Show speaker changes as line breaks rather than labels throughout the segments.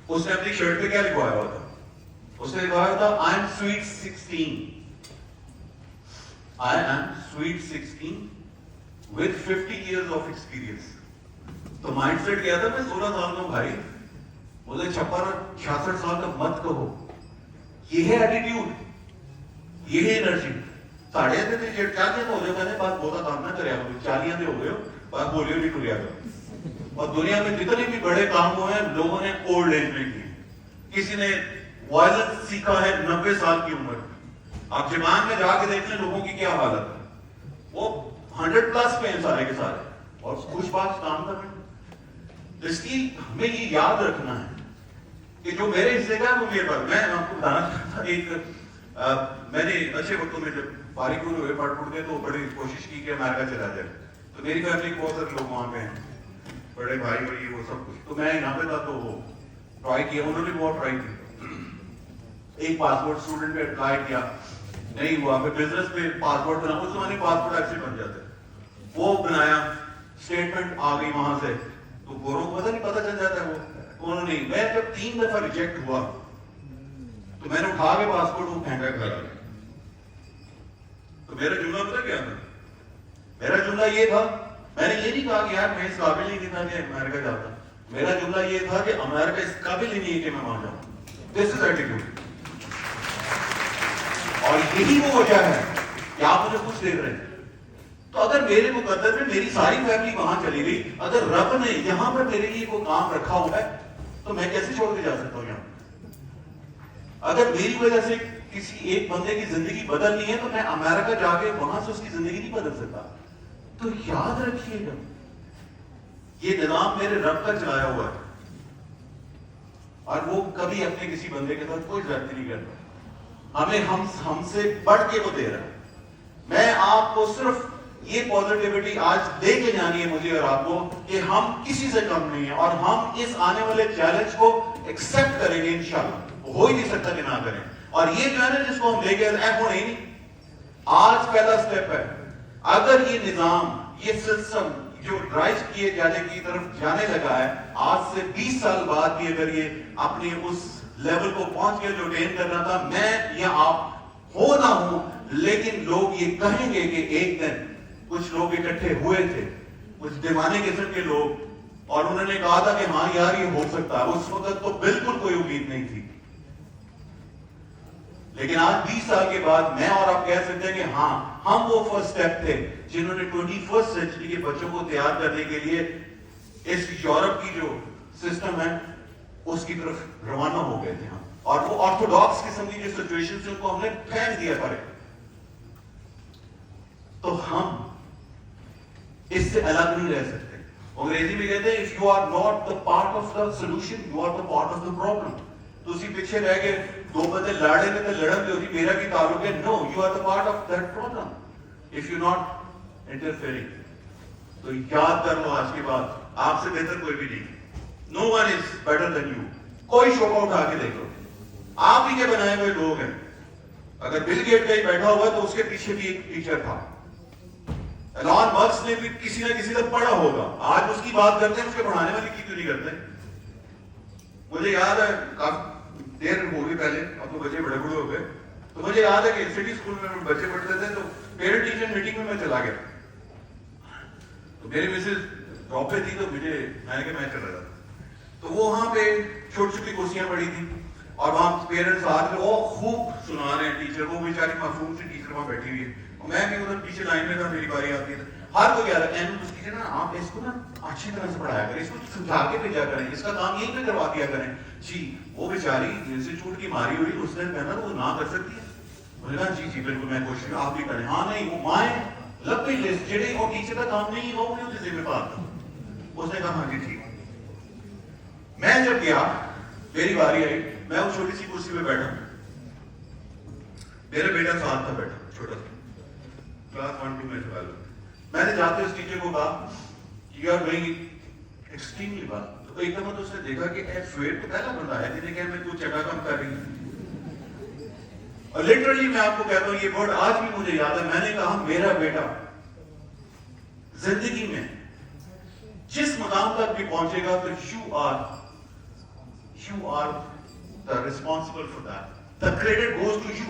اس نے اپنی شرٹ پہ کیا لکھوایا ہوا تھا؟ اس نے لکھوایا تھا I am sweet 16. I am sweet 16 with 50 years of experience. تو مائنڈ سیٹ کیا تھا میں 16 سال کا بھائی، مجھے 56 اور 66 سال کا مت کہو. یہ ہے ایٹیٹیوڈ، یہ ہے انرجی. ساڑھے تے جیٹ چاہتے تو ہو جائے میں نے بات بہت کام نہ کریا ہو، 40 دے ہو گئے ہو، بات بولیو نہیں ٹریا کرو. اور دنیا میں جتنے بھی بڑے کام ہوئے ہیں لوگوں نے اولڈ ایج میں کیے. کسی نے وائلنس سیکھا ہے 90 سال کی عمر. آپ جمان میں جا کے دیکھ لیں لوگوں کی کیا حالت ہے، وہ 100 پلس پہ ہیں سارے کے سارے، اور خوش باش کام کر رہے ہیں. اس کی ہمیں یہ یاد رکھنا ہے کہ جو میرے حصے کا ہے وہ میرے پاس. میں آپ کو بتانا چاہتا تھا، ایک میں نے اچھے وقتوں میں جب فارغ ہوئے پڑھ گئے تو بڑی کوشش کی کہ امریکہ چلا جائے. تو میری فیملی کے بہت سارے لوگ وہاں پہ ہیں، بڑے بھائی بھائی وہ سب کچھ. تو میں یہاں پہ تھا تو وہ ٹرائی کیا، انہوں نے بہت ٹرائی کی. ایک پاسپورٹ اسٹوڈنٹ پہ اپلائی کیا، نہیں ہوا. پھر بزنس پہ پاسپورٹ بنا، اس زمانے پاسپورٹ ایسے بن جاتے، وہ بنایا، اسٹیٹمنٹ آ گئی وہاں سے. تو گوروں کو پتہ نہیں پتہ چل جاتا ہے وہ. انہوں نے، میں جب 3 دفعہ ریجیکٹ ہوا تو میں نے اٹھا کے پاسپورٹ وہ پھینکا گھر آ. تو میرا جملہ پتہ کیا تھا؟ میرا جملہ یہ تھا، میں نے یہ نہیں کہا کہ یار میں اس قابل نہیں تھا کہ امریکہ جاتا. میرا جملہ یہ تھا کہ امریکہ اس قابل ہی نہیں ہے کہ میں وہاں جاؤں. دس از ایٹیٹیوڈ. اور یہی وہ وجہ ہے کہ آپ مجھے کچھ دیکھ رہے ہیں. تو اگر میرے مقدر میں میری ساری فیملی وہاں چلی گئی، اگر رب نے یہاں پر میرے لیے کوئی کام رکھا ہوا ہے تو میں کیسے چھوڑ کے جا سکتا ہوں یہاں؟ اگر میری وجہ سے کسی ایک بندے کی زندگی بدلنی ہے تو میں امریکہ جا کے وہاں سے اس کی زندگی نہیں بدل سکتا. تو یاد رکھیے گا یہ نظام میرے رب کا چلایا ہوا ہے، اور وہ کبھی اپنے کسی بندے کے ساتھ کوئی زیادتی نہیں کرتا. ہمیں ہم سے بڑھ کے وہ دے رہا ہے. میں آپ کو صرف یہ پازیٹیوٹی آج دے کے جانی ہے مجھے اور آپ کو کہ ہم کسی سے کم نہیں ہیں، اور ہم اس آنے والے چیلنج کو ایکسپٹ کریں گے انشاءاللہ. ہو ہی نہیں سکتا کہ نہ کریں. اور یہ جو ہے نا جس کو ہم لے کے ہونا ہی نہیں، آج پہلا سٹیپ ہے. اگر یہ نظام، یہ سسٹم جو ڈرائیو کیے جانے کی طرف جانے لگا ہے، آج سے 20 سال بعد بھی اگر یہ اپنے اس لیول کو پہنچ کے جو ٹین کرنا تھا، میں یا آپ ہو نہ ہو، لیکن لوگ یہ کہیں گے کہ ایک دن کچھ لوگ اکٹھے ہوئے تھے، کچھ دیوانے قسم کے لوگ، اور انہوں نے کہا تھا کہ ہاں یار یہ ہو سکتا ہے. اس وقت تو بالکل کوئی امید نہیں تھی، لیکن آج 20 سال کے بعد میں اور آپ کہہ سکتے ہیں کہ ہاں ہم وہ فرسٹ سٹیپ تھے جنہوں نے 21st سینچری کے بچوں کو تیار کرنے کے لیے اس یورپ کی جو سسٹم ہے اس کی طرف روانہ ہو گئے تھے ہم. اور وہ آرتھوڈاکس قسم کی جو سچویشن تھی ان کو ہم نے پھینک دیا پڑے. تو ہم اس سے الگ نہیں رہ سکتے. انگریزی میں کہتے ہیں if you are not the part of the solution, you are the part of the problem. تو اسی پیچھے رہ کے دو بندے لڑیں گے تو لڑن بھی ہوتی میرا بھی تعلق ہے. No, you are the part of that problem if you're not interfering. تو یاد کر لو آج کے بعد آپ سے بہتر کوئی بھی نہیں. No one is better than you. کوئی شوقہ اٹھا کے دیکھو، آپ ہی کے بنائے ہوئے لوگ ہیں. اگر بل گیٹ کہیں بیٹھا ہوا تو اس کے پیچھے بھی ایک ٹیچر تھا. ایلان ماسک نے بھی کسی نہ کسی سے پڑھا ہوگا. آج اس کی بات کرتے ہیں، اس کے پڑھانے والے کی کیوں نہیں کرتے؟ مجھے یاد ہے کافی دیر ہو گئی پہلے، اب تو بچے بڑے بڑے ہو گئے. تو مجھے یاد ہے کہ سٹی اسکول میں بچے پڑھتے تھے تو پیرنٹ ٹیچر میٹنگ میں چلا گیا. تو میری مسز جاب پہ تھی تو میں نے کہا میں چل رہا تھا. تو وہ وہاں پہ چھوٹی چھوٹی کرسیاں پڑی تھی اور وہاں پیرنٹس آ کے وہ خوب سنا رہے ہیں ٹیچر. وہ بیچاری معصوم سی ٹیچر وہاں بیٹھی ہوئی ہے، میں بھی ادھر پیچھے لائن میں تھا، میری باری آتی ہے. ہر کوئی کہہ رہا ہے اس ٹیچر نا آپ اس کو نا اچھی طرح سے پڑھایا کریں، اس کو سمجھا کے بھیجا کریں، اس کا کام یہی پہ کروا دیا کریں. جی وہ بیچاری انسٹیٹیوٹ کی ماری ہوئی، اس نے کہنا وہ نہ کر سکتی ہے. میں نے کہا جی جی بالکل میں کوشش آپ بھی کریں. ہاں نہیں وہ مائیں لبی لسٹ جڑے وہ ٹیچر کا کام نہیں وہ انہیں ذمہ دار تھا. اس نے کہا ہاں جی ٹھیک. میں جب گیا میری باری آئی، میں وہ چھوٹی سی کرسی پہ بیٹھا، میرا بیٹا ساتھ تھا بیٹھا، چھوٹا سا کلاس 1-2 میں سے. میں نے جاتے اس ٹیچر کو کہا you are doing extremely well. تو ایک دفعہ تو اس نے دیکھا کہ فیڈ تو پہلا بندہ ہے جنہیں کہ میں کچھ جگہ کم کر رہی ہوں. اور لٹرلی میں آپ کو کہتا ہوں یہ ورڈ آج بھی مجھے یاد ہے. میں نے کہا میرا بیٹا زندگی میں جس مقام تک بھی پہنچے گا تو You are the responsible for that. The credit goes to you.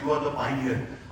you are the pioneer।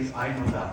yes I know that,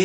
A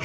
B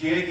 JK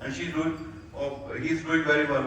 and he is doing very well।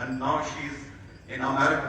and now she is in America,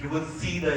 you will see the